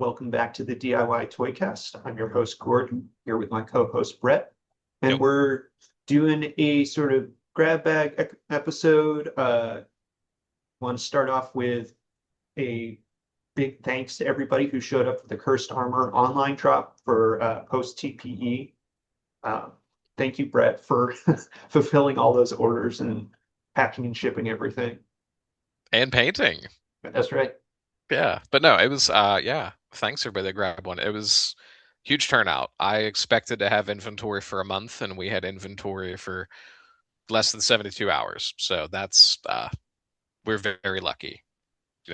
Welcome back to the DIY ToyCast. I'm your host, Gordon, here with my co-host, Brett. And Yep. we're doing a sort of grab bag episode. Want to start off with a big thanks to everybody who showed up for the Cursed Armor online drop for post TPE. Uh, thank you, Brett, for fulfilling all those orders and packing and shipping everything. And painting. That's right. Yeah. But no, it was yeah. Thanks everybody that grabbed one. It was huge turnout. I expected to have inventory for a month and we had inventory for less than 72 hours. So that's we're very lucky.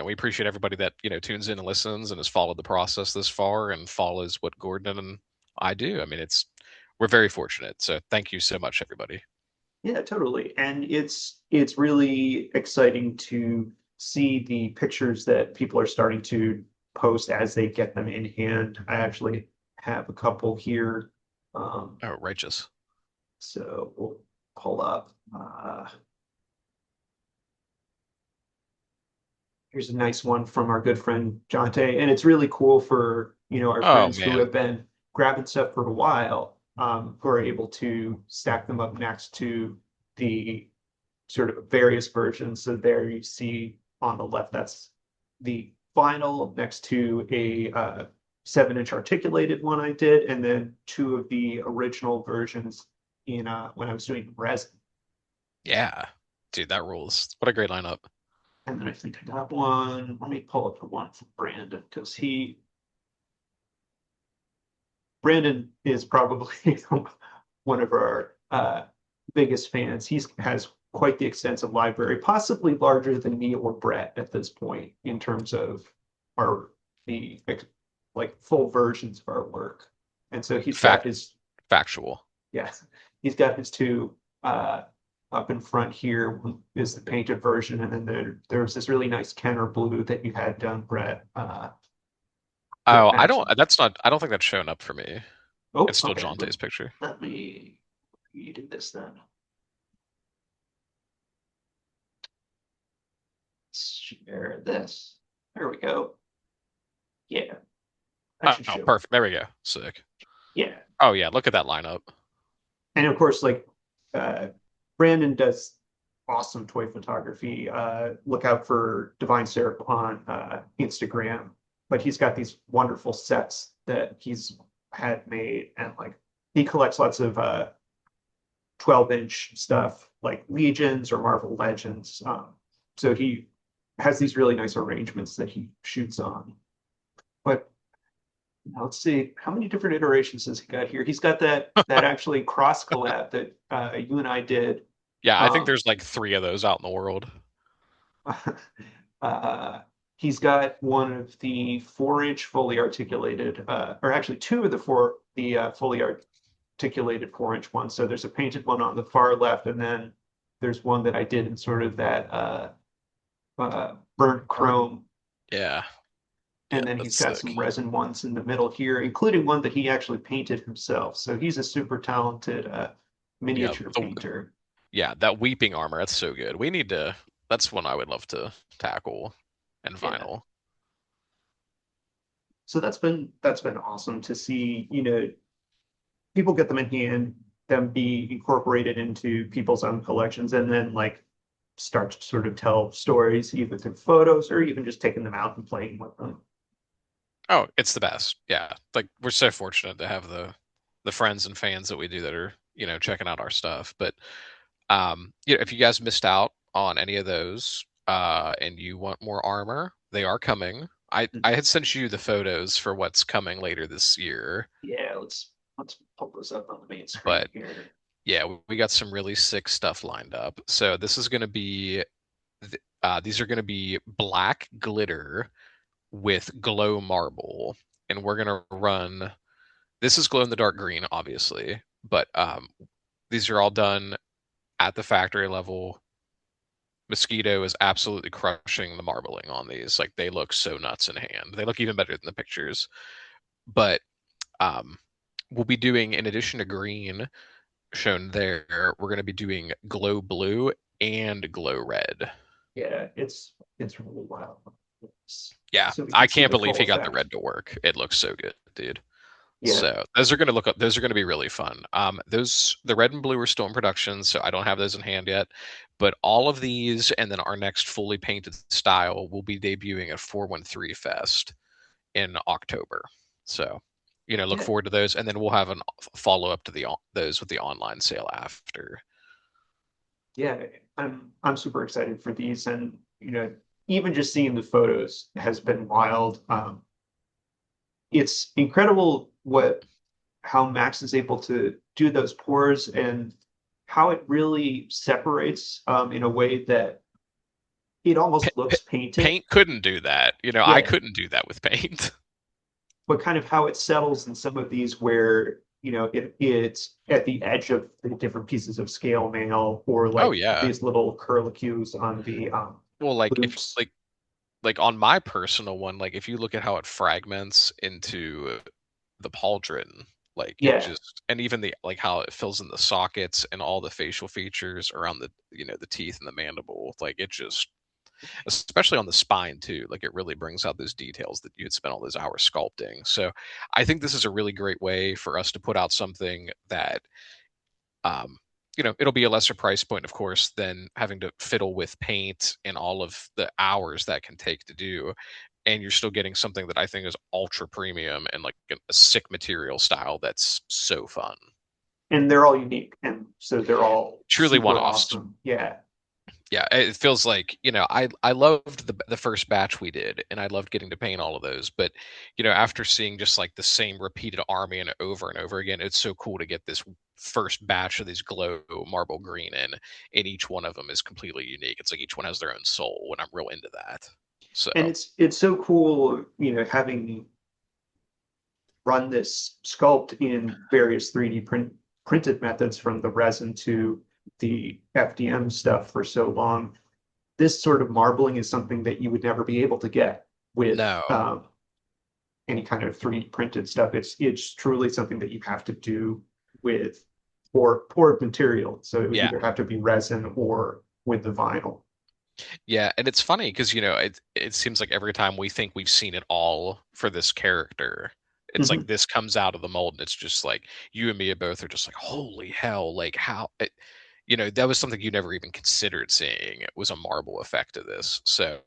We appreciate everybody that, tunes in and listens and has followed the process this far and follows what Gordon and I do. I mean, we're very fortunate. So thank you so much, everybody. Yeah, totally. And it's really exciting to see the pictures that people are starting to post as they get them in hand. I actually have a couple here. Um, Oh, righteous. so we'll pull up. Here's a nice one from our good friend Jonte, and it's really cool for our Oh friends who man. have been grabbing stuff for a while, who are able to stack them up next to the sort of various versions. So there you see on the left, that's the final next to a 7-inch articulated one I did, and then two of the original versions in when I was doing resin. Yeah. Dude, that rules. What a great lineup. And then I think I got one. Let me pull up the one from Brandon because Brandon is probably one of our biggest fans. He has quite the extensive library, possibly larger than me or Brett at this point in terms of our the like full versions of our work. And so he's got Fact his factual. yeah, he's got his two up in front here is the painted version, and then there's this really nice Kenner blue that you had done, Brett. That Oh, I don't actually, that's not I don't think that's shown up for me. oh, It's still okay. Jonte's picture. Let me do this then. Share this. There we go. Yeah, that should Oh, show. perfect. There we go. Sick. Yeah, Oh yeah, look at that lineup. and of course, like uh, Brandon does awesome toy photography. Look out for Divine Syrup on Instagram. But he's got these wonderful sets that he's had made, and like he collects lots of 12-inch stuff like Legions or Marvel Legends. So he has these really nice arrangements that he shoots on. But let's see, how many different iterations has he got here? He's got that actually cross collab that you and I did. Yeah, I think Um, there's like three of those out in the world. uh, he's got one of the 4-inch fully articulated, or actually two of the fully articulated 4-inch ones. So there's a painted one on the far left, and then there's one that I did in sort of that burnt chrome. Yeah. Yeah, And then he's that's got sick. some resin ones in the middle here, including one that he actually painted himself. So he's a super talented Yeah. miniature painter. Yeah, that weeping armor, that's so good. That's one I would love to tackle and Yeah. vinyl. So that's been awesome to see, people get them in hand, them be incorporated into people's own collections, and then like start to sort of tell stories either through photos or even just taking them out and playing with them. Oh, it's the best. Yeah. Like we're so fortunate to have the friends and fans that we do that are, checking out our stuff. But if you guys missed out on any of those, and you want more armor, they are coming. I had sent you the photos for what's coming later this year, Yeah, let's pull this up on the main screen but here. yeah, we got some really sick stuff lined up. So this is going to be these are going to be black glitter with glow marble, and we're going to run. This is glow in the dark green, obviously, but these are all done at the factory level. Mosquito is absolutely crushing the marbling on these. Like they look so nuts in hand. They look even better than the pictures. But um, we'll be doing, in addition to green shown there, we're going to be doing glow blue and glow red. Yeah, it's really wild. Yeah, so we I can see can't the believe full he got the effect. red to work. It looks so good, dude. Yeah, So those are going to look up. Those are going to be really fun. Those the red and blue are still in production, so I don't have those in hand yet. But all of these, and then our next fully painted style will be debuting at 413 Fest in October. So, look yeah, forward to those, and then we'll have a follow up to those with the online sale after. yeah. I'm super excited for these, and even just seeing the photos has been wild. It's incredible what how Max is able to do those pours and how it really separates in a way that it Pa- almost pa- looks painted. Paint couldn't do that. I Yeah, couldn't do that with paint. but kind of how it settles in some of these where it's at the edge of the different pieces of scale mail or Oh like yeah. these little curlicues on the Well, like if boots. like on my personal one, like if you look at how it fragments into the pauldron, like it Yeah, just, and even the like how it fills in the sockets and all the facial features around the teeth and the mandible, like it just, especially on the spine too, like it really brings out those details that you had spent all those hours sculpting. So I think this is a really great way for us to put out something that um, it'll be a lesser price point, of course, than having to fiddle with paint and all of the hours that can take to do. And you're still getting something that I think is ultra premium and like a sick material style that's so fun. and they're all unique, and so they're all Truly one super offs. awesome. Yeah. Yeah, it feels like, I loved the first batch we did, and I loved getting to paint all of those. But, after seeing just like the same repeated army and over again, it's so cool to get this first batch of these glow marble green in, and each one of them is completely unique. It's like each one has their own soul, and I'm real into that. So, And it's so cool, having run this sculpt in various 3D printed methods from the resin to the FDM stuff for so long. This sort of marbling is something that you would never be able to get with no, any kind of 3D printed stuff. It's truly something that you have to do with poured material. So it would yeah. either have to be resin or with the vinyl. Yeah, and it's funny because it seems like every time we think we've seen it all for this character, it's like Mhm. this comes out of the mold, and it's just like you and me both are just like, holy hell, like how that was something you never even considered seeing. It was a marble effect of this. So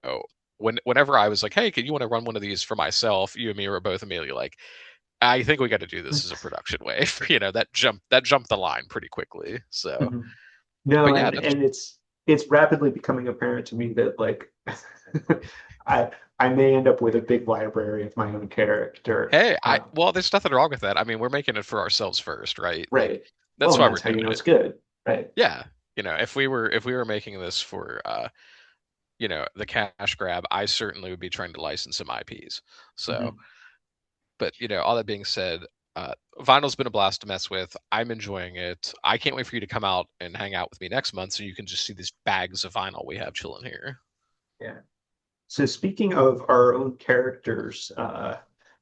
whenever I was like, hey, can you want to run one of these for myself? You and me were both immediately like, I think we got to do this as a production wave. That jumped the line pretty quickly. So, Mhm. No, but yeah, and it's rapidly becoming apparent to me that like I I may end up with a big library of my own character. hey, well, there's nothing wrong with that. I mean, we're making it for ourselves first, right? Like Right. Well, that's and why we're that's how doing you know it. it's good. Right. Yeah. If we were making this for the cash grab, I certainly would be trying to license some IPs. So, Mhm. but all that being said, vinyl's been a blast to mess with. I'm enjoying it. I can't wait for you to come out and hang out with me next month so you can just see these bags of vinyl we have chilling here. Yeah. So speaking of our own characters,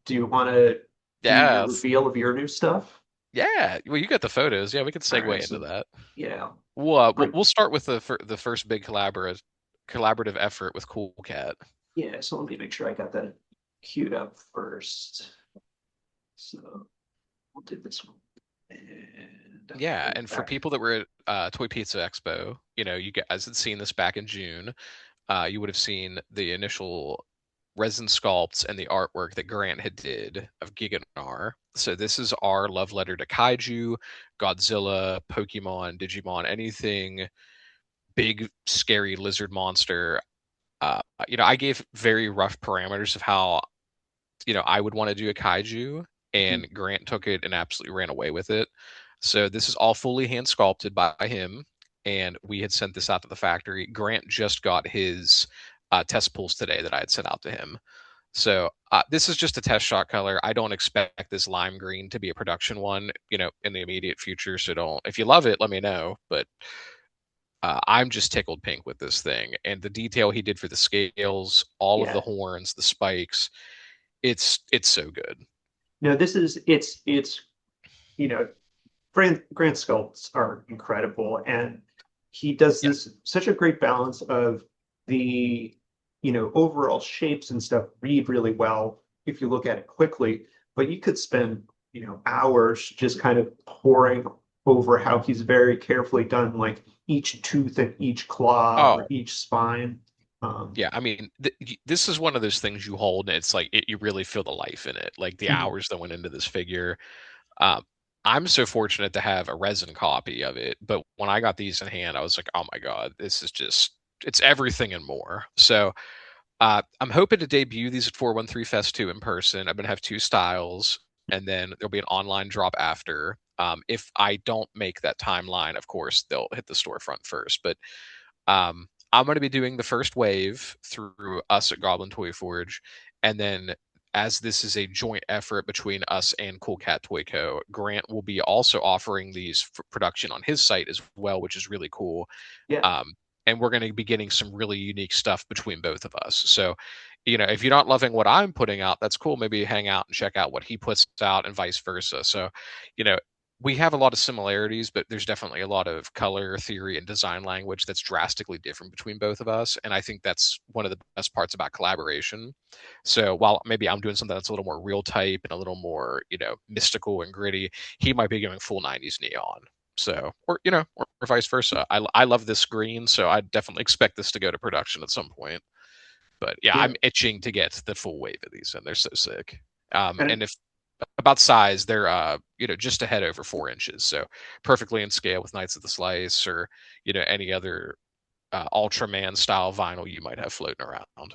do you want to do your Yeah. reveal of your new stuff? Yeah. Well, you got the photos. Yeah, we could All segue right. into So that. yeah. We'll start with the first big collaborative effort with Cool Cat. Yeah. So let me make sure I got that queued up first. So we'll do this one. And Yeah, go and for back. people that were at Toy Pizza Expo, you guys had seen this back in June. You would have seen the initial resin sculpts and the artwork that Grant had did of Giganar. So this is our love letter to Kaiju, Godzilla, Pokemon, Digimon, anything big, scary lizard monster. I gave very rough parameters of how I would want to do a kaiju, Mhm. and Grant took it and absolutely ran away with it. So this is all fully hand sculpted by him, and we had sent this out to the factory. Grant just got his test pools today that I had sent out to him. So this is just a test shot color. I don't expect this lime green to be a production one, in the immediate future. So don't, if you love it, let me know. But I'm just tickled pink with this thing, and the detail he did for the scales, all of the Yeah. horns, the spikes. It's so good. No, this is it's you know Grant sculpts are incredible, and he does Yeah. this such a great balance of the overall shapes and stuff read really well if you look at it quickly, but you could spend, hours just kind of poring over how he's very carefully done like each tooth and each claw or Oh, each spine. Um, yeah. I mean, this is one of those things you hold, and it's like you really feel the life in it, like the mhm. hours that went into this figure. Um, I'm so fortunate to have a resin copy of it, but when I got these in hand, I was like, oh my God, this is just, it's everything and more. So I'm hoping to debut these at 413 Fest 2 in person. I'm going to have two styles, and then there'll be an online drop after. If I don't make that timeline, of course, they'll hit the storefront first. But I'm going to be doing the first wave through us at Goblin Toy Forge, and then as this is a joint effort between us and Cool Cat Toy Co., Grant will be also offering these for production on his site as well, which is really cool. Yeah, Um, and we're going to be getting some really unique stuff between both of us. So, if you're not loving what I'm putting out, that's cool. Maybe hang out and check out what he puts out and vice versa. So, you know, we have a lot of similarities, but there's definitely a lot of color theory and design language that's drastically different between both of us. And I think that's one of the best parts about collaboration. So while maybe I'm doing something that's a little more real type and a little more, mystical and gritty, he might be going full 90s neon. So, or vice versa. I love this green, so I definitely expect this to go to production at some point. But yeah, yeah. I'm itching to get the full wave of these, and they're so sick. And And if about size, they're just a head over 4 inches, so perfectly in scale with Knights of the Slice or any other Ultraman style vinyl you might have floating around.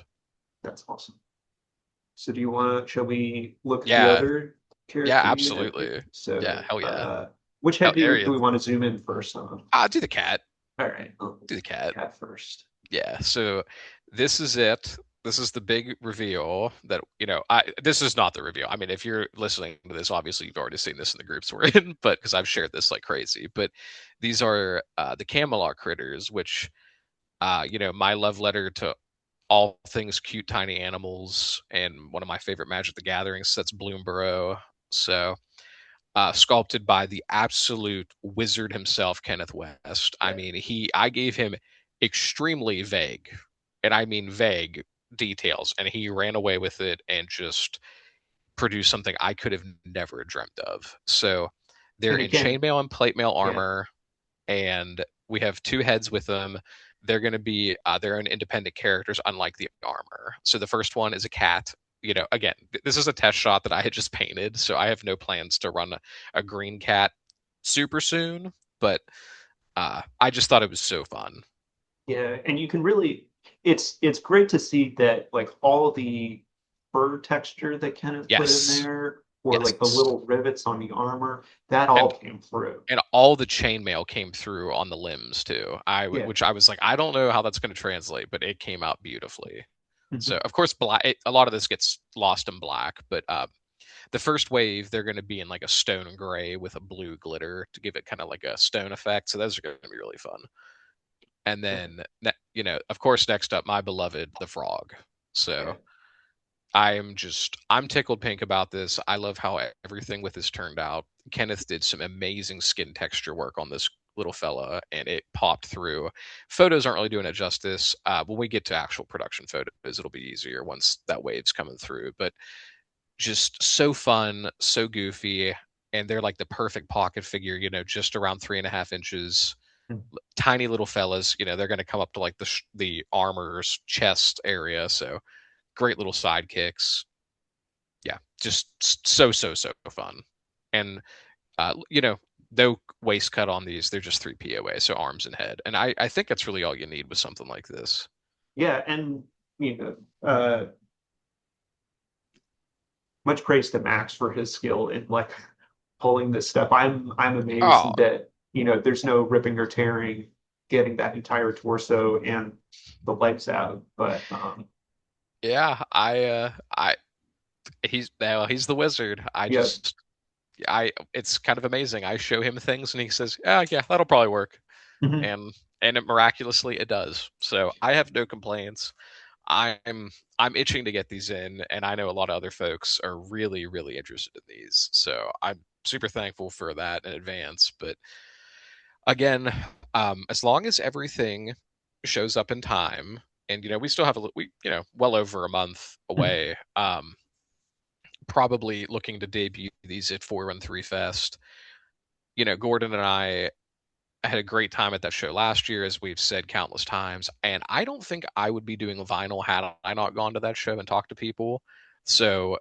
that's awesome. So shall we look at the Yeah, other yeah, character you have here? absolutely. Yeah, So, hell yeah. which Hell, head there he do is. we want to zoom in first on? I'll do the cat. All right, Do the cat. cat first. Yeah, so this is it. This is the big reveal that, I this is not the reveal. I mean, if you're listening to this, obviously you've already seen this in the groups we're in, but because I've shared this like crazy. But these are the Camelot critters, which my love letter to all things cute tiny animals and one of my favorite Magic the Gathering sets, Bloomborough. So sculpted by the absolute wizard himself, Kenneth West. I Yeah, mean, I gave him extremely vague, and I mean vague details, and he ran away with it and just produced something I could have never dreamt of. So they're and in again, chainmail and plate mail yeah, armor, and we have two heads with them. They're going to be their own independent characters, unlike the armor. So the first one is a cat. Again, this is a test shot that I had just painted, so I have no plans to run a green cat super soon. But I just thought it was so fun. yeah, and you can really, it's great to see that like all the fur texture that Kenneth put in Yes, there, or like the yes, little rivets on the armor, that all and came through. all the chainmail came through on the limbs too. Yeah. Which I was like, I don't know how that's going to translate, but it came out beautifully. Mhm. So of course, a lot of this gets lost in black, but the first wave they're going to be in like a stone gray with a blue glitter to give it kind of like a stone effect. So those are going to be really fun. And Yeah. then of course, next up, my beloved the frog. Yeah. So I'm tickled pink about this. I love how everything with this turned out. Kenneth did some amazing skin texture work on this little fella, and it popped through. Photos aren't really doing it justice. When we get to actual production photos, it'll be easier once that wave's coming through. But just so fun, so goofy, and they're like the perfect pocket figure. Just around 3.5 inches. Mhm. Tiny little fellas. They're going to come up to like the armor's chest area. So great little sidekicks. Yeah, just so fun. And no waist cut on these. They're just three POA, so arms and head. And I think that's really all you need with something like this. Yeah, and you know, much praise to Max for his skill in like pulling this stuff. I'm Oh, amazed that there's no ripping or tearing, getting that entire torso and the legs out. But yeah, he's the wizard. yeah, It's kind of amazing. I show him things and he says, "Yeah, yeah, that'll probably work." mhm. And it miraculously it does. So I have no complaints. I'm itching to get these in, and I know a lot of other folks are really, really interested in these. So I'm super thankful for that in advance. But again, as long as everything shows up in time, and we still have well over a month Mhm. away. Probably looking to debut these at 413 Fest. Gordon and I had a great time at that show last year, as we've said countless times. And I don't think I would be doing vinyl had I not gone to that show and talked to people. So,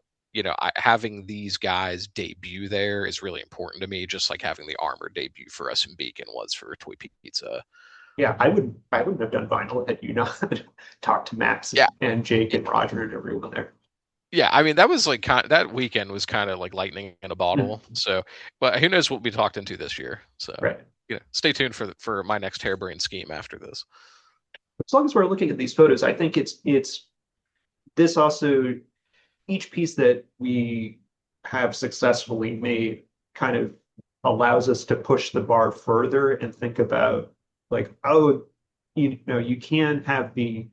having these guys debut there is really important to me, just like having the Armor debut for us in Beacon was for Toy Pizza. Yeah, I wouldn't have done vinyl had you not talked to Max Yeah. and Jake Yeah. and Roger and everyone there. Yeah, I mean that was like that weekend was kind of like lightning in a Mhm. bottle. So, but who knows what we'll be talked into this year. So, Right. stay tuned for my next harebrained scheme after this. As long as we're looking at these photos, I think it's this also each piece that we have successfully made kind of allows us to push the bar further and think about like, oh, you can have the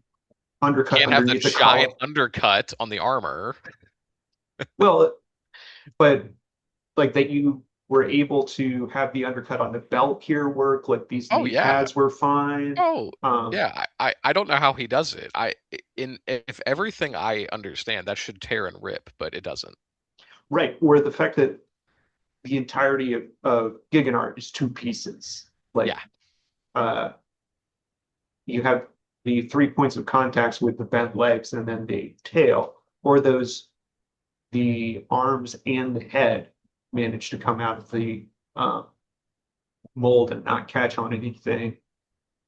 undercut Can't have the underneath the giant collar. undercut on the armor. Well, but like that you were able to have the undercut on the belt here work, like these Oh knee yeah. pads were fine. Oh Um, yeah. I don't know how he does it. If everything I understand, that should tear and rip, but it doesn't. right, or the fact that the entirety of Giganart is two pieces. Yeah. Like uh you have the 3 points of contacts with the bent legs and then the tail, or the arms and the head manage to come out of the uh, mold and not catch on anything.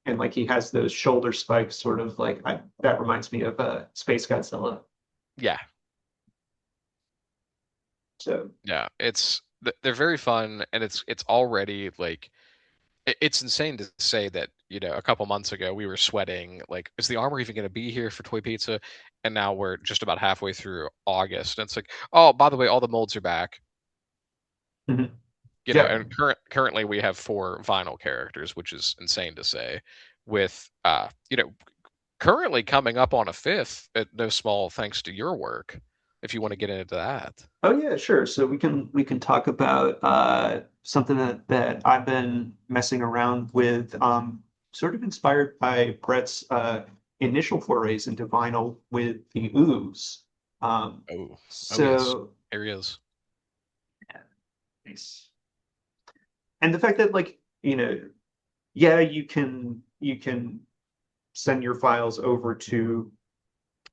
And like he has those shoulder spikes, sort of like that reminds me of Space Godzilla. Yeah. So Yeah. They're very fun, and it's already like it's insane to say that a couple months ago we were sweating like, is the armor even going to be here for Toy Pizza? And now we're just about halfway through August, and it's like, oh, by the way, all the molds are back. mhm. Yeah, And currently we have four vinyl characters, which is insane to say, with currently coming up on a fifth, at no small thanks to your work, if you want to get into that. oh yeah, sure. So we can talk about something that I've been messing around with, sort of inspired by Brett's initial forays into vinyl with the ooze. Um, Oh, oh yes, so here he is. nice. And the fact that like, yeah, you can send your files over to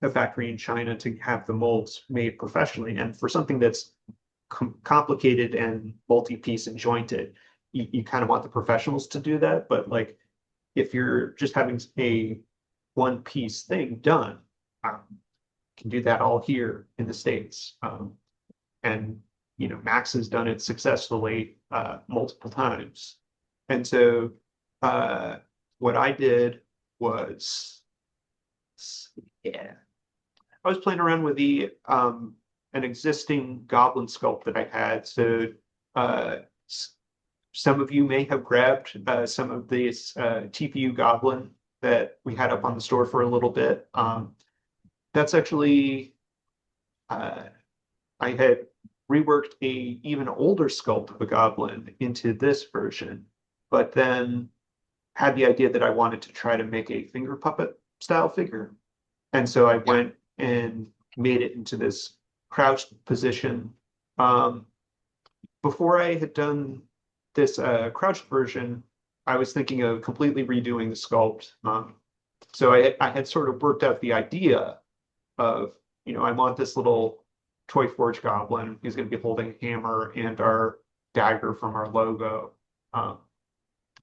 a factory in China to have the molds made professionally, and for something that's complicated and multi-piece and jointed, you kind of want the professionals to do that. But like if you're just having a one piece thing done, can do that all here in the States. And Max has done it successfully multiple times. And so uh, what I did was, yeah, I was playing around with the an existing goblin sculpt that I had. So uh, some of you may have grabbed some of this TPU goblin that we had up on the store for a little bit. That's actually uh, I had reworked a even older sculpt of a goblin into this version, but then had the idea that I wanted to try to make a finger puppet style figure. And so I Yeah, went and made it into this crouched position. Um, Before I had done this crouched version, I was thinking of completely redoing the sculpt. So I had sort of worked out the idea of, I want this little Toy Forge goblin who's going to be holding a hammer and our dagger from our logo, um,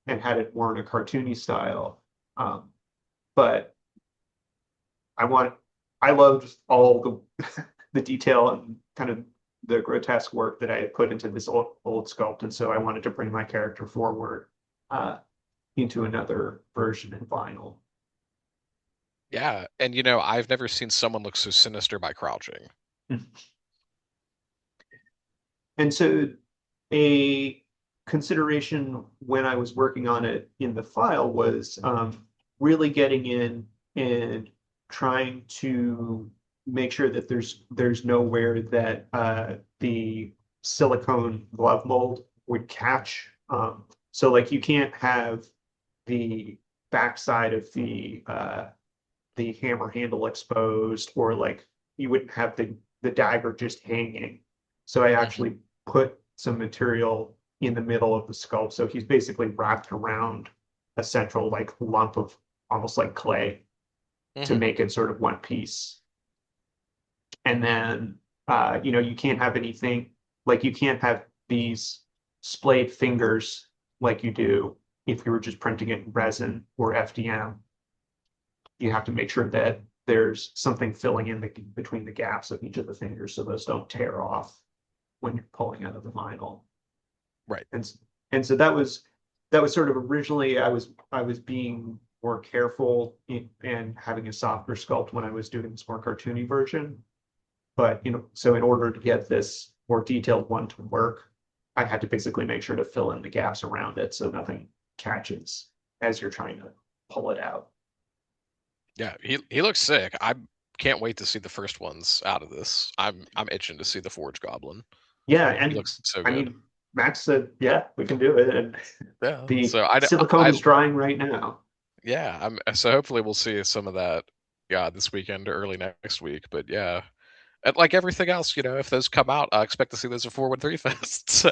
and had it more in a cartoony style. But I want, I loved all the detail and kind of the grotesque work that I had put into this old sculpt, and so I wanted to bring my character forward uh, into another version in vinyl. yeah, and I've never seen someone look so sinister by crouching. And so a consideration when I was working on it in the file was really getting in and trying to make sure that there's nowhere that the silicone glove mold would catch. So like you can't have the backside of the the hammer handle exposed, or like you wouldn't have the dagger just hanging. So I Hmm. actually put some material in the middle of the sculpt. So he's basically wrapped around a central like lump of almost like clay to Hmm. make it sort of one piece. And then you can't have anything like you can't have these splayed fingers like you do if you were just printing it in resin or FDM. You have to make sure that there's something filling in between the gaps of each of the fingers so those don't tear off when you're pulling out of the vinyl. Right. And and so that was sort of originally I was being more careful and having a softer sculpt when I was doing this more cartoony version. But so in order to get this more detailed one to work, I had to basically make sure to fill in the gaps around it so nothing catches as you're trying to pull it out. Yeah, he looks sick. I can't wait to see the first ones out of this. I'm itching to see the Forge Goblin. Yeah, He and looks so I good. mean, Max said, yeah, we can do it. And Yeah. the So silicone I is drying right now. yeah, so hopefully we'll see some of that, yeah, this weekend or early next week. But yeah, and like everything else, if those come out, I expect to see those at 413 Fest. So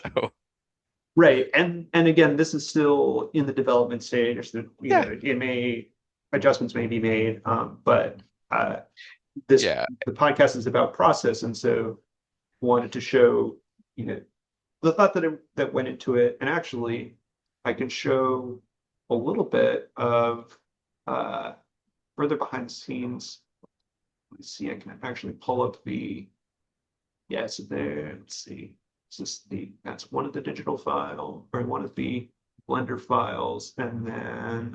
Right. And again, this is still in the development stage. That yeah, adjustments may be made. But uh this yeah. the podcast is about process, and so wanted to show, you know, the thought that went into it. And actually I can show a little bit of uh further behind the scenes. Let's see, I can actually pull up so there, let's see. That's one of the digital file, or one of the Blender files. And then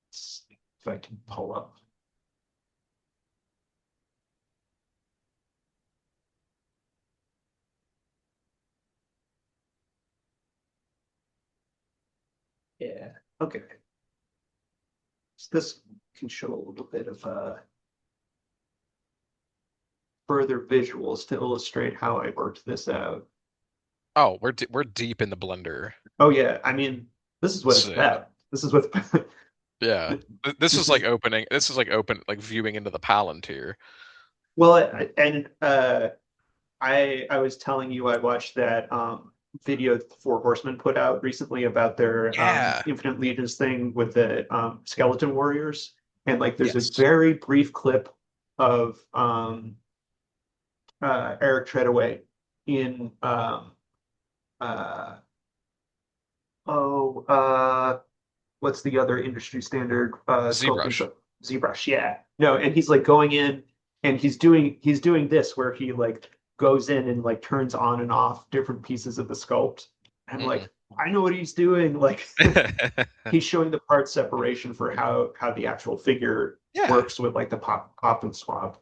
let's see if I can pull up. Yeah. Okay. So this can show a little bit of further visuals to illustrate how I worked this out. Oh, we're deep in the blender. Oh yeah, I mean, this is what it's Sick. about. This is what Yeah. This this is is like opening. This is like open, like viewing into the Palantir. well, and I was telling you I watched that video the Four Horsemen put out recently about their Yeah. Infinite Legions thing with the skeleton warriors. And like there's a Yes. very brief clip of Eric Treadaway in uh, oh what's the other industry standard sculpting ZBrush. stuff? ZBrush, yeah. No, and he's like going in and he's doing this where he like goes in and like turns on and off different pieces of the sculpt. And Hmm. like I know what he's doing. Like he's showing the part separation for how the actual figure Yeah. works with like the pop and swap.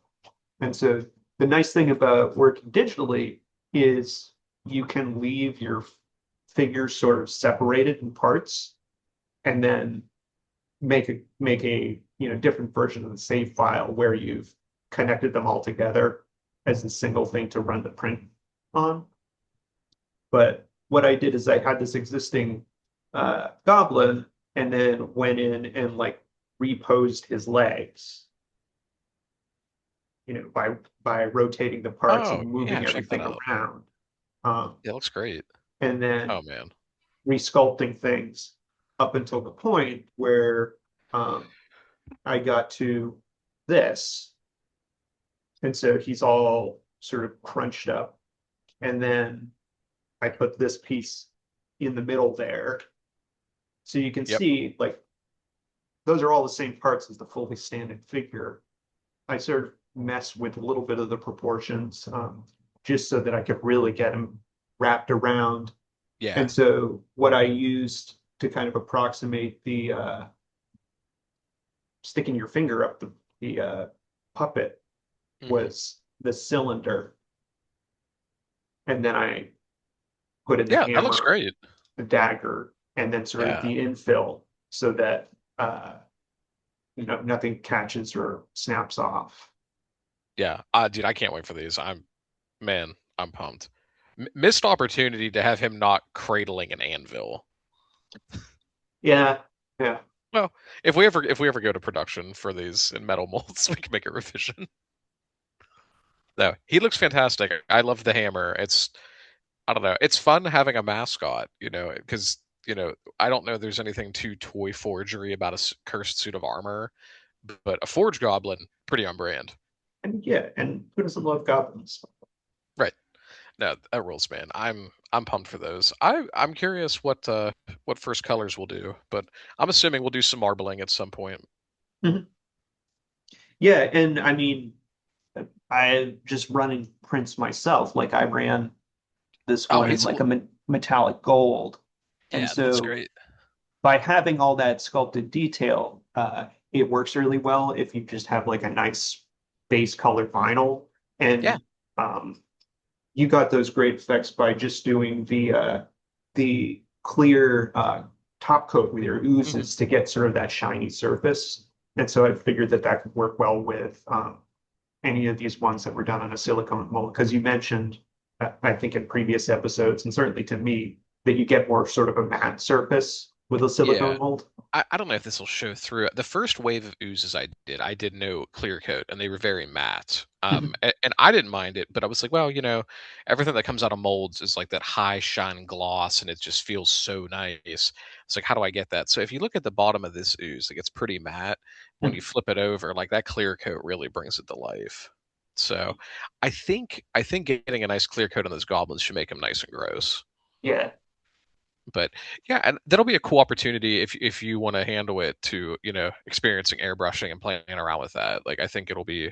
And so the nice thing about working digitally is you can leave your figures sort of separated in parts and then make a different version of the save file where you've connected them all together as a single thing to run the print on. But what I did is I had this existing goblin and then went in and like reposed his legs, by rotating the parts Oh, and yeah, moving check that everything out. around. Um, Yeah, it looks great. and then Oh man. resculpting things up until the point where um, I got to this. And so he's all sort of crunched up. And then I put this piece in the middle there. So you can Yep. see like those are all the same parts as the fully standing figure. I sort of mess with a little bit of the proportions, just so that I could really get him wrapped around. Yeah. And so what I used to kind of approximate the sticking your finger up the puppet Hmm. was the cylinder. And then I put in the Yeah, that looks hammer, great. the dagger, and then sort of Yeah. the infill so that nothing catches or snaps off. Yeah. Dude, I can't wait for these. Man, I'm pumped. Missed opportunity to have him not cradling an anvil. Yeah, yeah. Well, if we ever go to production for these in metal molds, we can make a revision. No, he looks fantastic. I love the hammer. It's I don't know. It's fun having a mascot, because I don't know there's anything too toy forgery about a cursed suit of armor, but a forge goblin, pretty on brand. And yeah, and who doesn't love goblins? Right. No, that rules, man. I'm pumped for those. I'm curious what first colors we'll do, but I'm assuming we'll do some marbling at some point. Mhm. Yeah, and I mean, I just running prints myself. Like I ran this Oh, one in he's like a metallic gold, and yeah, that's so great. by having all that sculpted detail, it works really well if you just have like a nice base color vinyl, Yeah. and you got those great effects by just doing the clear top coat with your Hmm. oozes to get sort of that shiny surface. And so I figured that that could work well with any of these ones that were done on a silicone mold, because you mentioned, I think in previous episodes, and certainly to me, that you get more sort of a matte surface with a Yeah. silicone mold. I don't know if this will show through. The first wave of oozes I did no clear coat, and they were very matte. And I didn't mind it, but I was like, well, everything that comes out of molds is like that high shine gloss, and it just feels so nice. It's like, how do I get that? So if you look at the bottom of this ooze, it gets pretty matte. When you flip it over, like that clear coat really brings it to life. So I think getting a nice clear coat on those goblins should make them nice and gross. Yeah. But yeah, and that'll be a cool opportunity if you want to handle it to experiencing airbrushing and playing around with that. Like I think it'll be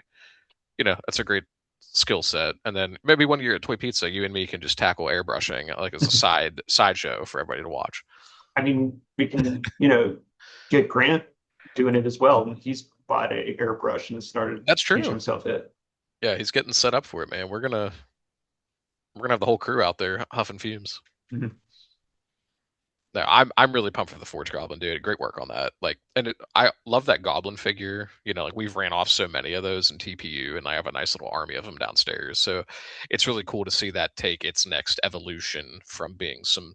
that's a great skill set. And then maybe when you're at Toy Pizza, you and me can just tackle airbrushing like as a sideshow for everybody to watch. I mean, we can, get Grant doing it as well. And he's bought a airbrush and started That's teaching true. himself it. Yeah, he's getting set up for it, man. We're gonna have the whole crew out there huffing fumes. Mhm. No, I'm really pumped for the Forge Goblin, dude. Great work on that. Like, and I love that Goblin figure. Like we've ran off so many of those in TPU, and I have a nice little army of them downstairs. So it's really cool to see that take its next evolution from being some,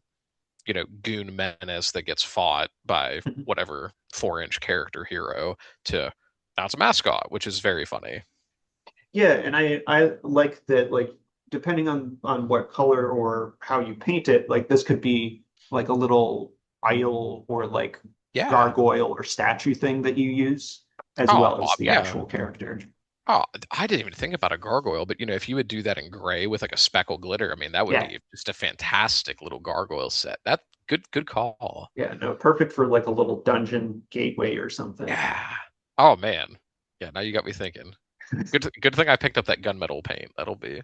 goon menace that gets fought by whatever 4-inch character hero to now it's a mascot, which is very funny. Yeah, and I like that, like depending on what color or how you paint it, like this could be like a little idol or like Yeah. gargoyle or statue thing that you use, as Oh, well as the yeah. actual character. Oh, I didn't even think about a gargoyle, but if you would do that in gray with like a speckle glitter, I mean, that would Yeah, be just a fantastic little gargoyle set. That good call. yeah, no, perfect for like a little dungeon gateway or something. Yeah. Oh man. Yeah, now you got me thinking. Good thing I picked up that gunmetal paint. That'll be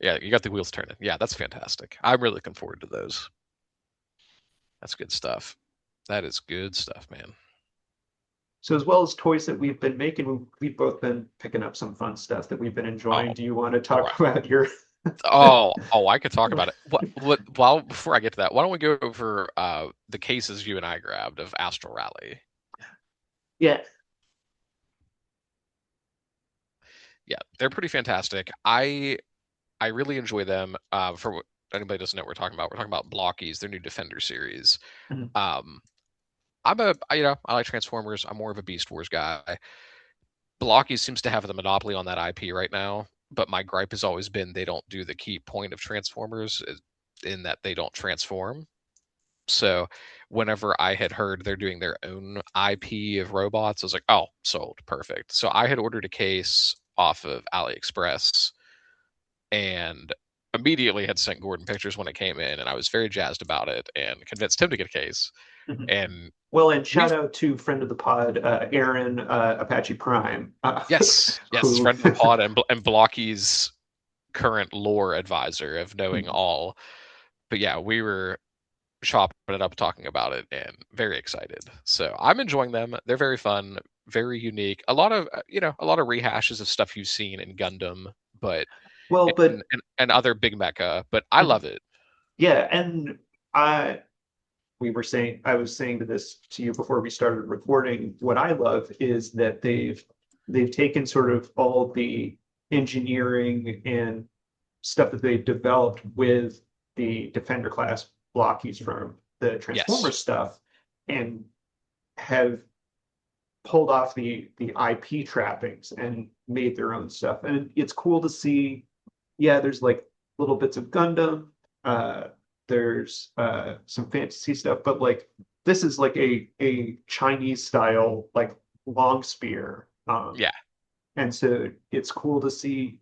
yeah, you got the wheels turning. Yeah, that's fantastic. I'm really looking forward to those. That's good stuff. That is good stuff, man. So as well as toys that we've been making, we've both been picking up some fun stuff that we've been enjoying. Oh, Do you want to all right. talk about your Oh, I could talk about it. While before I get to that, why don't we go over the cases you and I grabbed of Astral Rally? Yeah. Yeah, they're pretty fantastic. I really enjoy them. For what anybody doesn't know what we're talking about Blockies, their new Defender series. Mhm. Um, I like Transformers. I'm more of a Beast Wars guy. Blockies seems to have the monopoly on that IP right now, but my gripe has always been they don't do the key point of Transformers in that they don't transform. So whenever I had heard they're doing their own IP of robots, I was like, oh, sold, perfect. So I had ordered a case off of AliExpress and immediately had sent Gordon pictures when it came in, and I was very jazzed about it and convinced him to get a case. Mhm. And Well, and shout we've out to friend of the pod, Aaron Apache Prime, yes, who friend of the pod and Blocky's current lore advisor of knowing all. But yeah, we were chopping it up, talking about it, and very excited. So I'm enjoying them. They're very fun, very unique. A lot of a lot of rehashes of stuff you've seen in Gundam, but well, but and other big mecha. But I love it. yeah, and I I was saying to you before we started recording, what I love is that they've taken sort of all the engineering and stuff that they've developed with the Defender class blockies from the Yes. Transformers stuff and have pulled off the IP trappings and made their own stuff. And it's cool to see, yeah, there's like little bits of Gundam, uh, there's some fantasy stuff, but like this is like a Chinese style like long spear. Yeah. And so it's cool to see,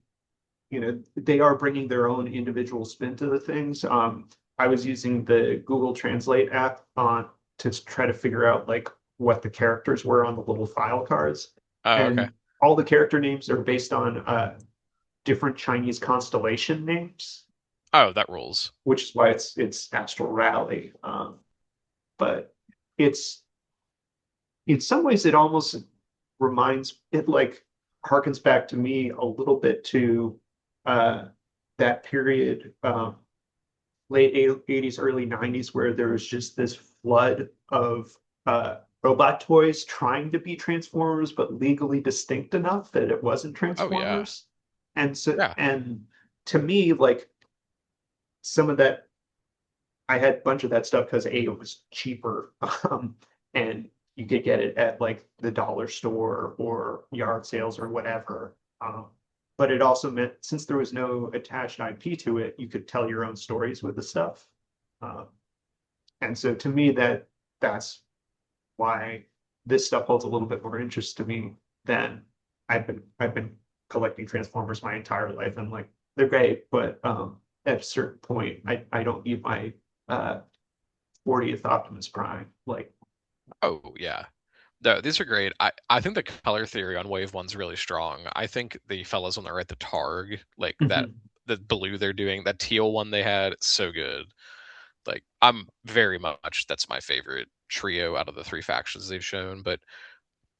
they are bringing their own individual spin to the things. I was using the Google Translate app on to try to figure out like what the characters were on the little file cards, Oh, okay. and all the character names are based on different Chinese constellation names, Oh, that rules. which is why it's Astral Rally. But it's in some ways it almost reminds it like harkens back to me a little bit to uh, that period, late 80s, early 90s, where there was just this flood of robot toys trying to be Transformers, but legally distinct enough that it wasn't Oh, yeah. Transformers. And so, Yeah. and to me, like some of that, I had a bunch of that stuff because A, it was cheaper, and you could get it at like the dollar store or yard sales or whatever. But it also meant since there was no attached IP to it, you could tell your own stories with the stuff. Uh, and so to me, that's why this stuff holds a little bit more interest to me than I've been collecting Transformers my entire life, and like they're great, but at a certain point, I don't need my uh 40th Optimus Prime. Like, Oh, yeah. No, these are great. I think the color theory on Wave One's really strong. I think the fellas on the right, the Targ, like that, mhm. the blue they're doing, that teal one they had, it's so good. Like I'm very much that's my favorite trio out of the three factions they've shown. But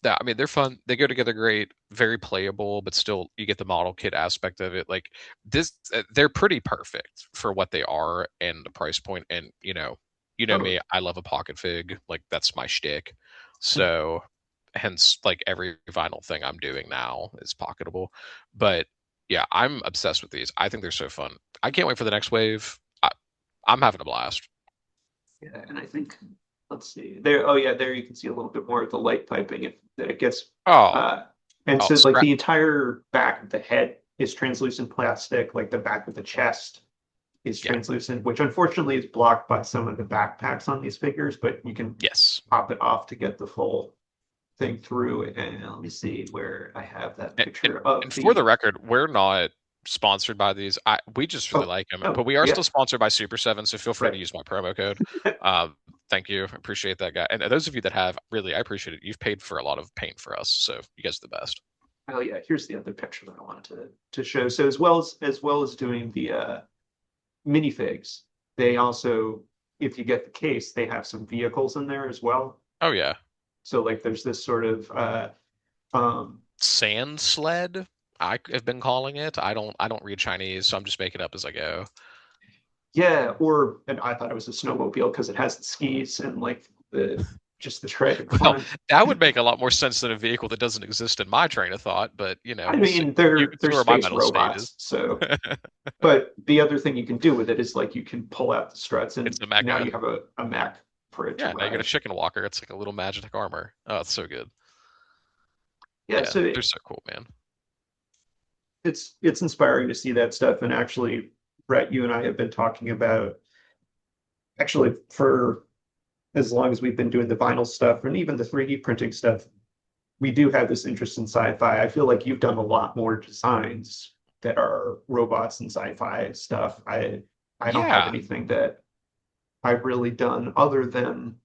I mean, they're fun. They go together great, very playable, but still you get the model kit aspect of it. Like this, they're pretty perfect for what they are and the price point. And you know Oh, me, I love a pocket fig. Like that's my shtick. So hence, like every vinyl thing I'm doing now is pocketable. But yeah, I'm obsessed with these. I think they're so fun. I can't wait for the next wave. I'm having a blast. yeah, and I think let's see there. Oh yeah, there you can see a little bit more of the light piping that it gets. Oh, Uh, and oh, so like scrap. the entire back of the head is translucent plastic, like the back of the chest is Yeah. translucent, which unfortunately is blocked by some of the backpacks on these figures, but you can Yes. pop it off to get the full thing through. And let me see where I have that And, and picture of and for the the. record, we're not sponsored by these. We just really Oh, like them, oh, but we are yeah, still sponsored by Super Seven. So feel free to right. use my promo code. Thank you, I appreciate that, guy. And those of you that have, really, I appreciate it. You've paid for a lot of paint for us, so you guys are the best. Oh yeah, here's the other picture that I wanted to show. So as well as doing the minifigs, they also, if you get the case, they have some vehicles in there as well. Oh yeah, So like there's this sort of um sand sled. I have been calling it. I don't read Chinese, so I'm just making it up as I go. yeah, or and I thought it was a snowmobile because it has the skis and like the just the shredded Well, front. that would make a lot more sense than a vehicle that doesn't exist in my train of thought. But I we'll see. mean, You they're can see where my space mental state is. robots, so but the other thing you can do with it is like you can pull out the struts It's and the now mega. you have a mech for it to Yeah, now you got a ride. chicken walker. It's like a little magic armor. Oh, it's so good. Yeah, Yeah, so they're so cool, man. it's inspiring to see that stuff. And actually, Brett, you and I have been talking about actually for as long as we've been doing the vinyl stuff and even the 3D printing stuff, we do have this interest in sci-fi. I feel like you've done a lot more designs that are robots and sci-fi stuff. I don't have Yeah, anything that I've really done other than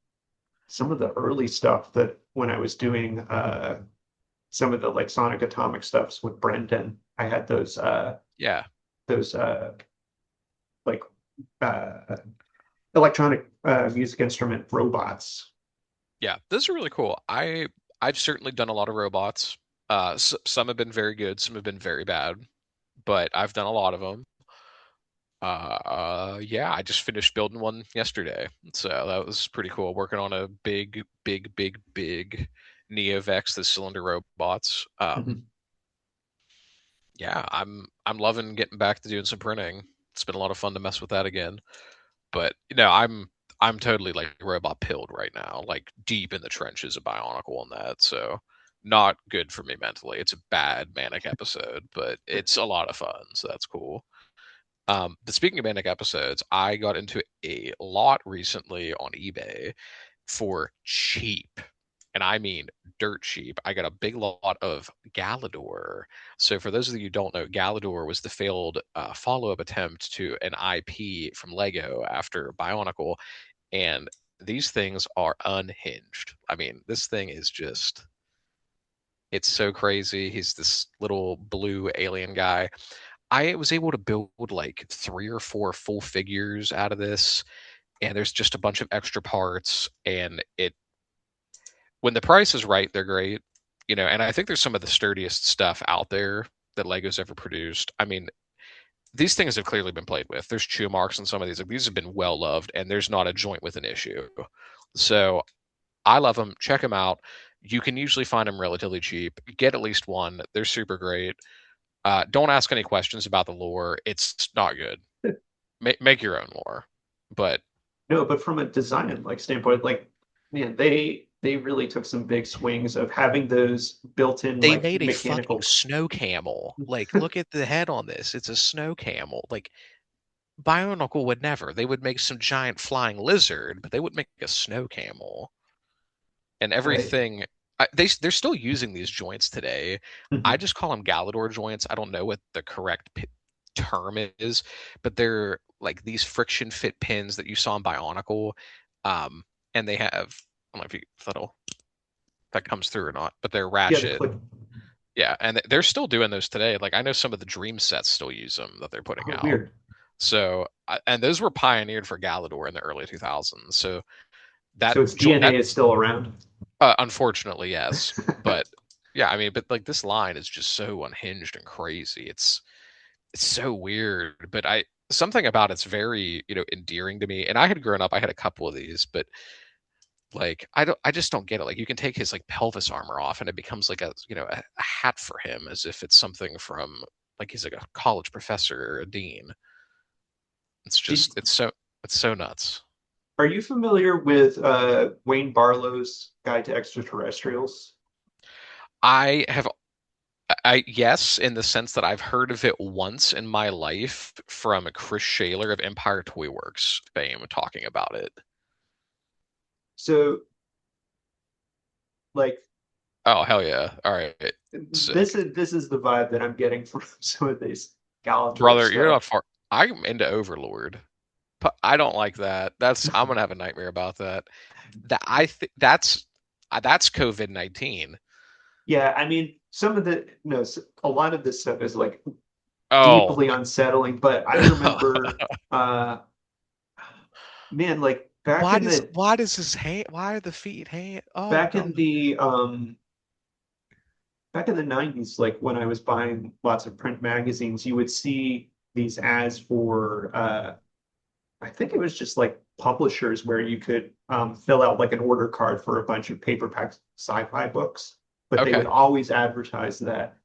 some of the early stuff that when I was doing some of the like Sonic Atomic stuffs with Brendan, I had yeah, those like uh electronic music instrument robots. yeah. Those are really cool. I've certainly done a lot of robots. Some have been very good, some have been very bad, but I've done a lot of them. Yeah, I just finished building one yesterday, so that was pretty cool. Working on a big, big, big, big Neovex, the cylinder robots. Mhm. Yeah, I'm loving getting back to doing some printing. It's been a lot of fun to mess with that again. But I'm totally like robot pilled right now, like deep in the trenches of Bionicle on that. So not good for me mentally. It's a bad manic episode, but it's a lot of fun, so that's cool. But speaking of manic episodes, I got into a lot recently on eBay for cheap. And I mean dirt cheap. I got a big lot of Galador. So, for those of you who don't know, Galador was the failed follow up attempt to an IP from Lego after Bionicle. And these things are unhinged. I mean, this thing is just, it's so crazy. He's this little blue alien guy. I was able to build like 3 or 4 full figures out of this, and there's just a bunch of extra parts. And it, when the price is right, they're great, you know. And I think there's some of the sturdiest stuff out there that Lego's ever produced. I mean, these things have clearly been played with. There's chew marks on some of these. Like, these have been well loved, and there's not a joint with an issue. So I love them. Check them out. You can usually find them relatively cheap. Get at least one. They're super great. Don't ask any questions about the lore. It's not good. Make your own lore. But No, but from a design like standpoint, like man, they really took some big swings of having those built-in they like made a fucking mechanical. snow camel. Like, look at the head on this. It's a snow camel. Like, Bionicle would never. They would make some giant flying lizard, but they would make a snow camel. And I, everything. They're still using these joints today. I mhm. just call them Galador joints. I don't know what the correct term is, but they're like these friction fit pins that you saw in Bionicle. Um, and they have, I don't know if that'll, that comes through or not, but they're Yeah, the ratchet. click. Yeah, and they're still doing those today. Like, I know some of the Dream sets still use them that they're putting Oh, out. weird. So, and those were pioneered for Galador in the early 2000s. So that So its DNA is still around. unfortunately, yes. But yeah, I mean, but like this line is just so unhinged and crazy. It's so weird, but I, something about it's very, you know, endearing to me. And I had grown up, I had a couple of these, but like I just don't get it. Like, you can take his like pelvis armor off and it becomes like a, you know, a hat for him, as if it's something from, like, he's like a college professor or a dean. It's Did just, it's so nuts. Are you familiar with Wayne Barlow's Guide to Extraterrestrials? I have, yes, in the sense that I've heard of it once in my life from Chris Shaler of Empire Toy Works fame talking about it. So, like, Oh, hell yeah. All right. Sick. this is the vibe that I'm getting from some of these Galator Brother, you're stuff. not far. I'm into Overlord. But I don't like that. That's, I'm gonna have a nightmare about that. That I think that's COVID-19. Yeah, I mean, some of the no, a lot of this stuff is like Oh. deeply unsettling. But I remember, man, like Why does his hand, why are the feet hand? Oh back God. in the back in the 90s, like when I was buying lots of print magazines, you would see these ads for I think it was just like publishers where you could fill out like an order card for a bunch of paperback sci-fi books, but they would Okay. always advertise that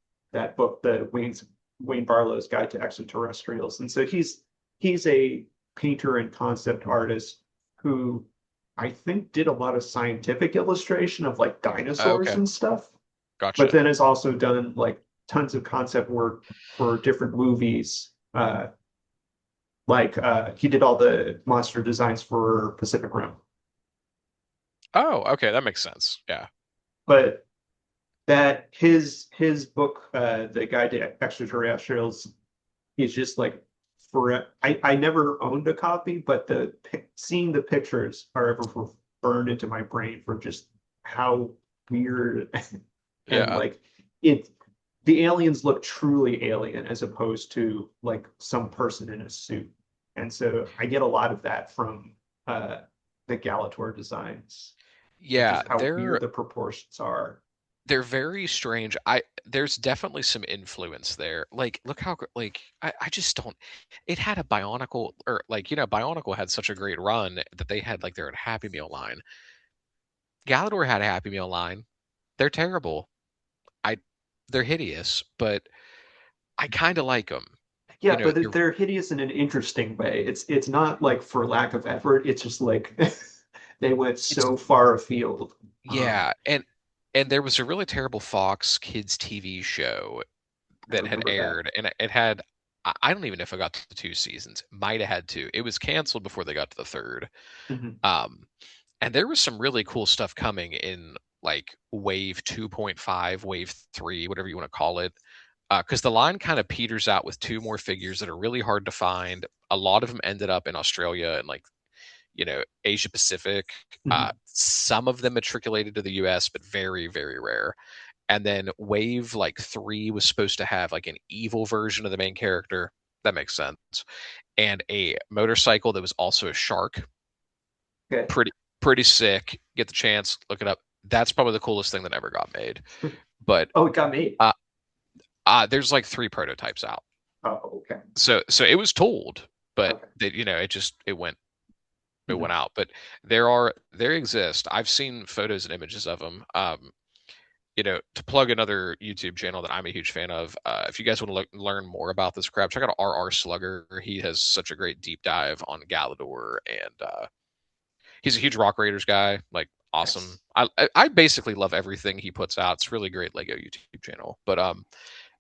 book, the Wayne Barlow's Guide to Extraterrestrials. And so he's a painter and concept artist who I think did a lot of scientific illustration of like dinosaurs Okay. and stuff, but Gotcha. then has also done like tons of concept work for different movies. He did all the monster designs for Pacific Rim. Oh, okay, that makes sense. Yeah. But that his book, The Guide to Extraterrestrials, is just like for I never owned a copy, but seeing the pictures are ever burned into my brain for just how weird and Yeah. like it the aliens look truly alien as opposed to like some person in a suit. And so I get a lot of that from uh, the Galator designs of Yeah, just how weird the proportions are. they're very strange. I There's definitely some influence there. Like, look how like I just don't. It had a Bionicle, or like, you know, Bionicle had such a great run that they had like their Happy Meal line. Galador had a Happy Meal line. They're terrible. I They're hideous, but I kind of like them. You Yeah, know, but they're hideous in an interesting way. It's not like for lack of effort. It's just like they went it's so far afield. yeah, and there was a really terrible Fox Kids TV show I that had remember that. aired, and it had I don't even know if it got to the two seasons. Might have had two. It was canceled before they got to the third. Hmm. Um, and there was some really cool stuff coming in like Wave 2.5, Wave 3, whatever you want to call it. Because the line kind of peters out with two more figures that are really hard to find. A lot of them ended up in Australia and like Asia Pacific. Hmm. Some of them matriculated to the US, but very, very rare. And then Wave like 3 was supposed to have like an evil version of the main character. That makes sense. And a motorcycle that was also a shark. Okay. Pretty pretty sick. Get the chance, look it up. That's probably the coolest thing that ever got made. But Oh, it got made. uh, there's like three prototypes out. Oh, okay. So it was told, but Okay. it Hmm. went out. But there exist. I've seen photos and images of them. To plug another YouTube channel that I'm a huge fan of. If you guys want to learn more about this crap, check out RR Slugger. He has such a great deep dive on Galador, and he's a huge Rock Raiders guy. Like awesome. Nice. I basically love everything he puts out. It's a really great Lego YouTube channel. But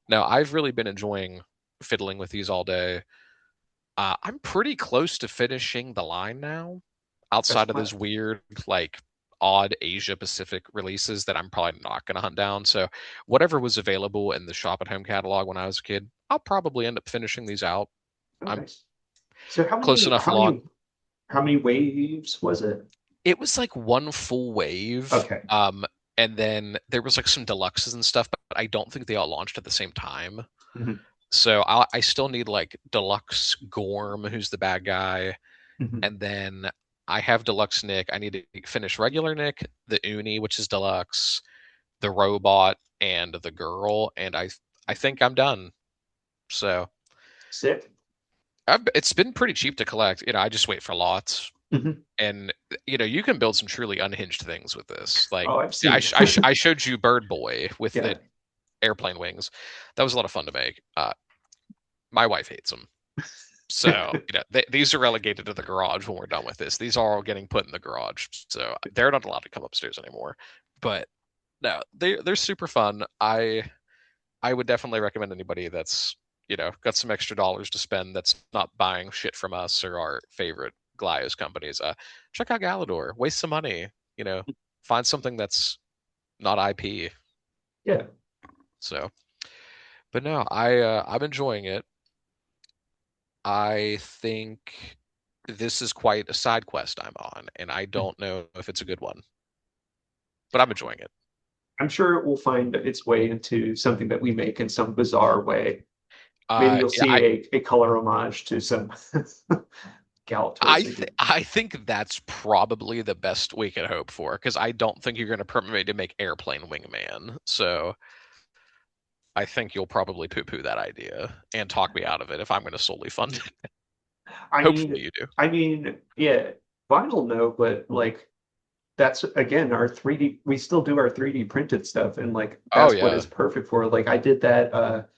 no, I've really been enjoying fiddling with these all day. I'm pretty close to finishing the line now, outside Best of those left. weird, like, odd Asia Pacific releases that I'm probably not going to hunt down. So, whatever was available in the shop at home catalog when I was a kid, I'll probably end up finishing these out. Oh, I'm nice. So close enough along. how many waves was it? It was like one full wave. Okay. And then there was like some deluxes and stuff, but I don't think they all launched at the same time. Hmm. So I still need like Deluxe Gorm, who's the bad guy. Hmm. And then I have Deluxe Nick. I need to finish regular Nick, the Uni, which is Deluxe, the robot, and the girl. And I think I'm done. So Sick. it's been pretty cheap to collect. I just wait for lots. Hmm. And you can build some truly unhinged things with this. Like Oh, I've I, seen. I showed you Bird Boy with Yeah. the airplane wings. That was a lot of fun to make. My wife hates them. So, these are relegated to the garage when we're done with this. These are all getting put in the garage. So they're not allowed to come upstairs anymore. But no, they're super fun. I would definitely recommend anybody that's, got some extra dollars to spend that's not buying shit from us or our favorite Glyos companies. Check out Galador. Waste some money, you know, find something that's not IP. Yeah. So, but no, I'm enjoying it. I think this is quite a side quest I'm on, and I don't know if it's a good one, but I'm enjoying it. I'm sure it will find its way into something that we make in some bizarre way. Maybe you'll Yeah, see a color homage to some Galatoirs again. I think that's probably the best we could hope for, because I don't think you're going to permit me to make Airplane Wingman. So I think you'll probably poo-poo that idea and talk me out of it if I'm going to solely fund it. I Hopefully mean, you do. yeah, vinyl no, but like that's again our 3D. We still do our 3D printed stuff, and like Oh that's what yeah, it's perfect for. Like I did that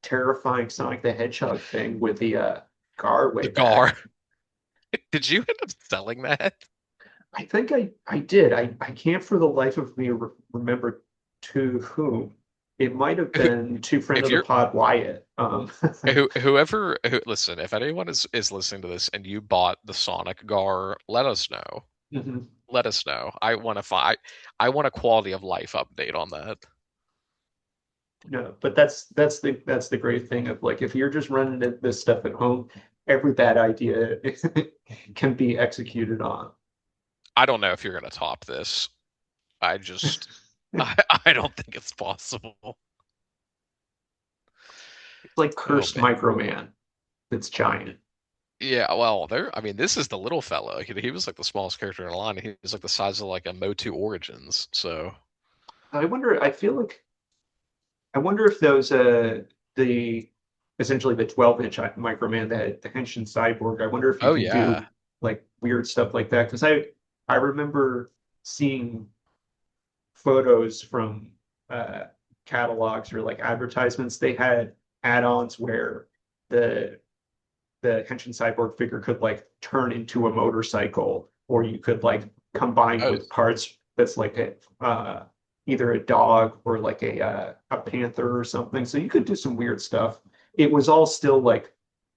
terrifying Sonic the Hedgehog thing with the Gar the way Gar. back. Did you end up selling that? I think I did. I can't for the life of me remember to whom. It might have been to friend If of the you're pod Wyatt. listen, if anyone is listening to this and you bought the Sonic Gar, let us know. Mhm. Let us know. I want a quality of life update on that. No, but that's the great thing of like if you're just running this stuff at home, every bad idea can be executed on. I don't know if you're gonna top this. I just I, I don't think it's possible. It's like Oh cursed man. Microman that's giant. Yeah, well, I mean, this is the little fella. He was like the smallest character in the line. He was like the size of like a Motu Origins. So, I feel like I wonder if those the essentially the 12-inch Microman, the Henshin Cyborg, I wonder if you oh can yeah. do like weird stuff like that. Because I remember seeing photos from uh catalogs or like advertisements. They had add-ons where the Henshin Cyborg figure could like turn into a motorcycle, or you could like combine Oh, with parts that's like a either a dog or like a panther or something. So you could do some weird stuff. It was all still like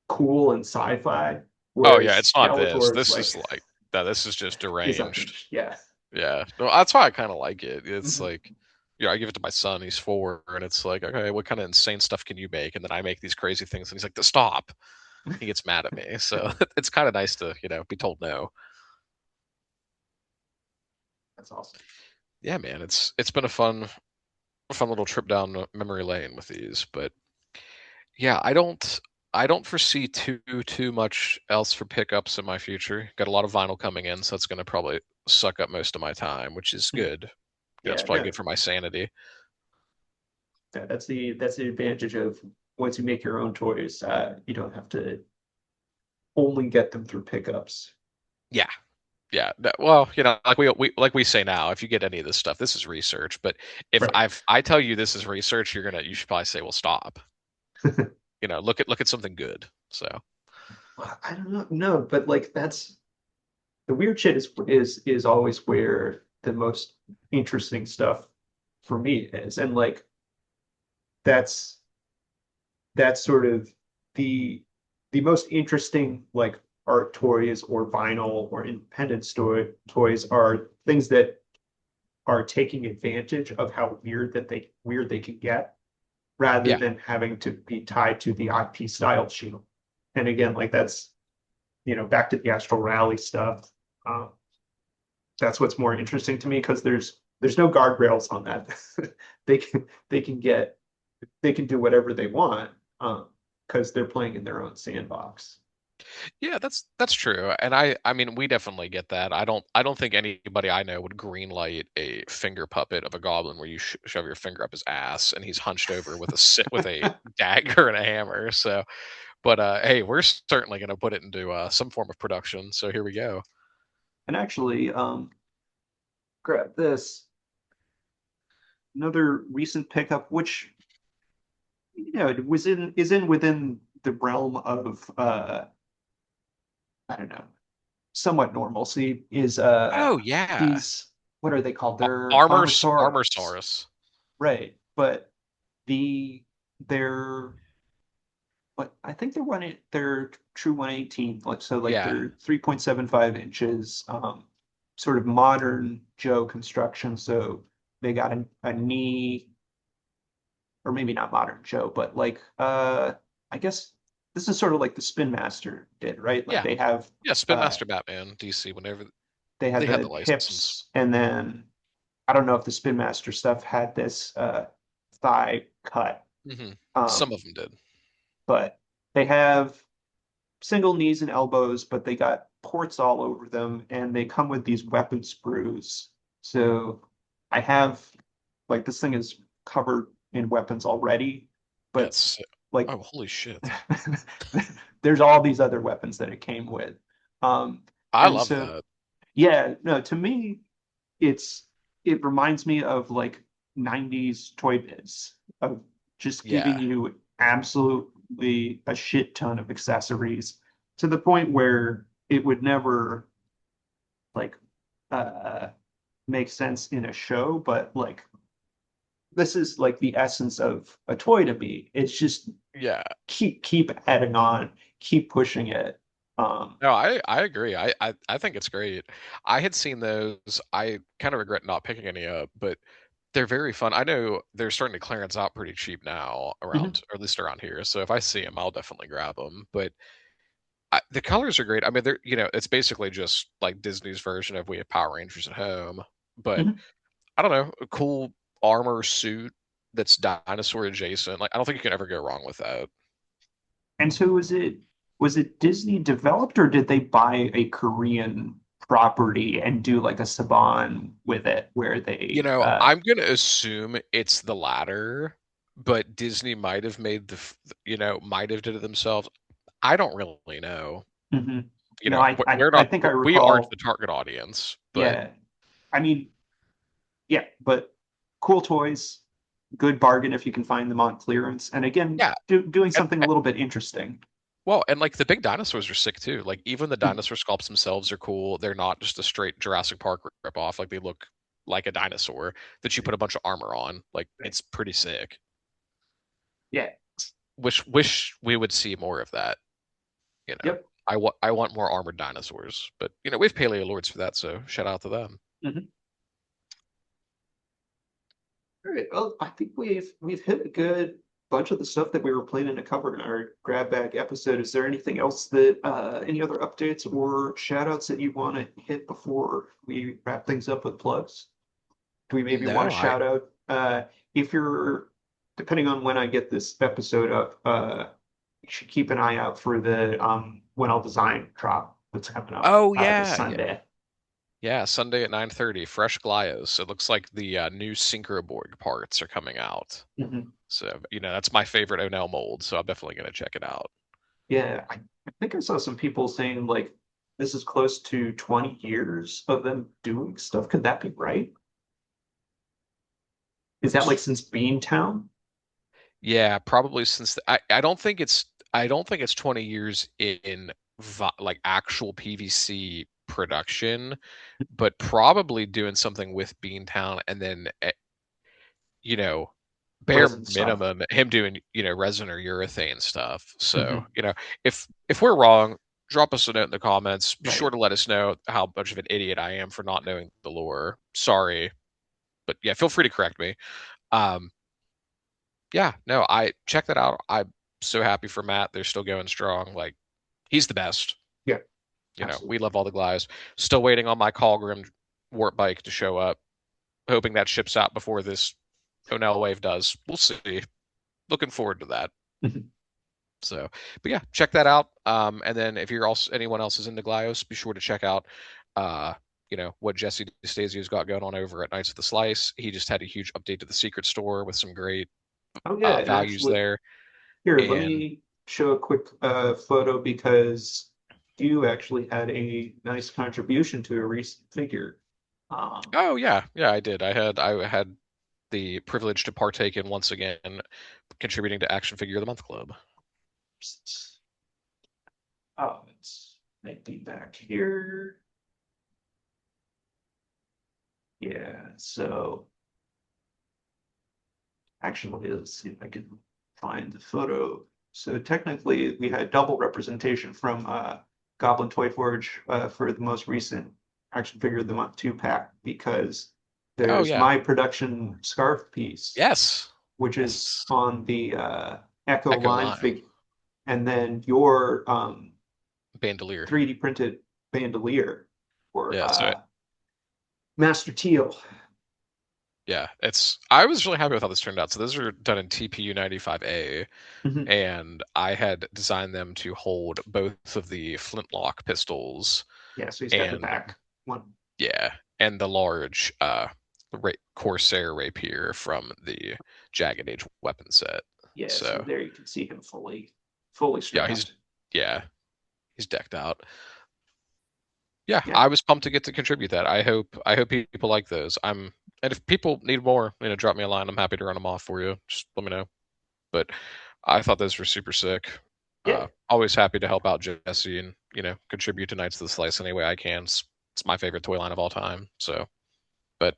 cool and sci-fi, oh yeah, whereas it's not this. Skeletor is This is like like that. This is just he's deranged. unhinged. Yeah. Yeah, no, that's why I kind of like it. It's Mhm. like, I give it to my son. He's 4, and it's like, okay, what kind of insane stuff can you make? And then I make these crazy things, and he's like, stop. He gets mad at me. So it's kind of nice to, be told no. That's awesome. Yeah, man, it's been a fun little trip down memory lane with these, but yeah, I don't foresee too much else for pickups in my future. Got a lot of vinyl coming in, so it's going to probably suck up most of my time, which is Mhm. good. It's Yeah, probably no, good for my sanity. yeah, that's the advantage of once you make your own toys, you don't have to only get them through pickups. Yeah, yeah. Well, like we say now, if you get any of this stuff, this is research. But if Right. I tell you this is research, you should probably say, well, stop. Look at something good. So I don't know, no, but like that's the weird shit is always where the most interesting stuff for me is. And like that's that's sort of the the most interesting like art toys or vinyl or independent store toys are things that are taking advantage of how weird they can get rather yeah, than having to be tied to the IP style sheet. And again, like that's back to the Astral Rally stuff. Um, that's what's more interesting to me because there's no guardrails on that. They can do whatever they want because they're playing in their own sandbox. yeah, that's true. And I mean, we definitely get that. I don't think anybody I know would greenlight a finger puppet of a goblin where you shove your finger up his ass and he's hunched over with a dagger and a hammer. So, but hey, we're certainly going to put it into some form of production. So here we go. And actually, grab this another recent pickup, which it was in is in within the realm of I don't know, somewhat normalcy is Oh yeah, these what are they called? They're armor Armosaurus. armorsaurus. Right. But the they're but I think they're true 118, like so like Yeah, they're 3.75 inches, sort of modern Joe construction. So they got a knee, or maybe not modern Joe, but like I guess this is sort of like the Spin Master did, right? Like yeah, they have yeah. Spin uh Master Batman DC whenever they had they had the the license. hips, and then I don't know if the Spin Master stuff had this thigh cut. Some Um, of them did. but they have single knees and elbows, but they got ports all over them, and they come with these weapon sprues. So I have like this thing is covered in weapons already, but Yes. like Oh, holy shit! there's all these other weapons that it came with. Um, I and love so that. yeah, no, to me, it's it reminds me of like 90s Toy Biz of just giving Yeah, you absolutely a shit ton of accessories to the point where it would never like uh make sense in a show, but like this is like the essence of a toy to me. It's just yeah. keep adding on, keep pushing it. No, I agree. I think it's great. I had seen those. I kind of regret not picking any up, but they're very fun. I know they're starting to clearance out pretty cheap now Mhm, around, or at least around here. So if I see them, I'll definitely grab them. But the colors are great. I mean, it's basically just like Disney's version of we have Power Rangers at home, but mhm. I don't know, a cool armor suit that's dinosaur adjacent. Like I don't think you can ever go wrong with that. And so was it Disney developed, or did they buy a Korean property and do like a Saban with it where they I'm gonna assume it's the latter, but Disney might have made might have did it themselves. I don't really know. mhm. No, We're I not, think I we aren't the recall, target audience, but yeah. I mean, yeah, but cool toys. good bargain if you can find them on clearance. And again, Yeah. doing And, something a little bit interesting. well, and like the big dinosaurs are sick too. Like even the dinosaur sculpts themselves are cool. They're not just a straight Jurassic Park ripoff. Like they look like a dinosaur that you put a bunch of armor on. Like Right. it's pretty sick. Yeah. Wish we would see more of that. You know, Yep. I want more armored dinosaurs, but we have Paleo Lords for that, so shout out to them. Mhm. All right. Well, I think we've hit a good bunch of the stuff that we were planning to cover in our grab bag episode. Is there anything else that any other updates or shout outs that you want to hit before we wrap things up with plugs? Do we maybe want No, to I shout out if you're depending on when I get this episode up, you should keep an eye out for the Onell design drop that's coming up Oh this yeah, yeah. Sunday. Yeah, Sunday at 9:30, fresh Glyos. It looks like the new Synchroborg parts are coming out. Mhm. So, that's my favorite Onell mold, so I'm definitely going to check it out. Yeah, I think I saw some people saying like this is close to 20 years of them doing stuff. Could that be right? Is that like since Beantown? Yeah, probably since I don't think it's 20 years in like actual PVC production, but probably doing something with Beantown and then you know, bare Resin stuff. minimum him doing, resin or urethane stuff. So, Mhm. if we're wrong, drop us a note in the comments. Be sure Right. to let us know how much of an idiot I am for not knowing the lore. Sorry, but yeah, feel free to correct me. Um, yeah, no, I check that out. I'm so happy for Matt. They're still going strong. Like he's the best. Yeah, We absolutely. love all the guys. Still waiting on my Colgrim warp bike to show up. Hoping that ships out before this Onell wave does. We'll see. Looking forward to that. Mhm. So, but yeah, check that out. And then if you're also anyone else is into Glios, be sure to check out, uh, what Jesse DeStasio's got going on over at Knights of the Slice. He just had a huge update to the secret store with some great Oh yeah, and values actually there. here, let And me show a quick photo because you actually had a nice contribution to a recent figure. Um, oh yeah, yeah, I had the privilege to partake in once again contributing to Action Figure of the Month Club. oh, it's maybe back here. Yeah, so actually, let's see if I can find the photo. So technically, we had double representation from Goblin Toy Forge for the most recent Action Figure of the Month 2-pack because Oh there's yeah, my production scarf piece, yes, which is yes, on the Echo Echo line Line figure, and then your Bandolier. 3D printed bandolier for Yeah, so Master Teal. yeah, I was really happy with how this turned out. So those are done in TPU 95A, Mhm. and I had designed them to hold both of the flintlock pistols Yeah, so he's got the and back one. yeah, and the large Corsair rapier from the Jagged Age weapon set. Yeah, so So there you can see him fully yeah, he's strapped. yeah, he's decked out. Yeah, Yeah, I was pumped to get to contribute that. I hope people like those. And if people need more, drop me a line. I'm happy to run them off for you. Just let me know. But I thought those were super sick. yeah, Always happy to help out Jesse and contribute to Knights of the Slice any way I can. It's my favorite toy line of all time. So, but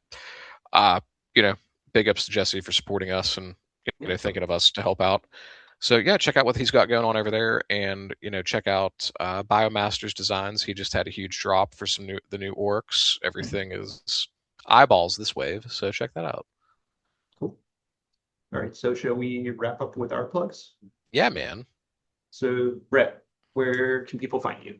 uh, you know, big ups to Jesse for supporting us and yeah. thinking of us to help out. So yeah, check out what he's got going on over there, and check out Biomaster's designs. He just had a huge drop for the new orcs. Mhm. Everything is eyeballs this wave, so check that out. Cool. All right, so shall we wrap up with our plugs? Yeah, man. So, Brett, where can people find you?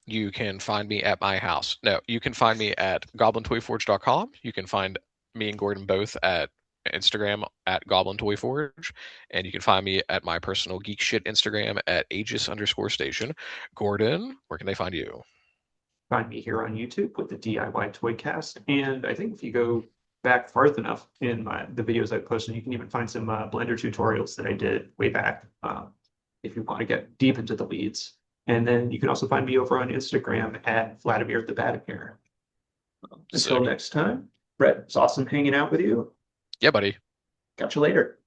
You can find me at my house. No, you can find me at goblintoyforge.com. You can find me and Gordon both at Instagram at Goblin Toy Forge, and you can find me at my personal geek shit Instagram at Aegis_station. Gordon, where can they find you? Find me here on YouTube with the DIY ToyCast. And I think if you go back far enough in the videos I posted, you can even find some Blender tutorials that I did way back if you want to get deep into the weeds. And then you can also find me over on Instagram at Vladimir the Badimir. Until Sick. next time, Brett, it's awesome hanging out with you. Yeah, buddy. Catch you later.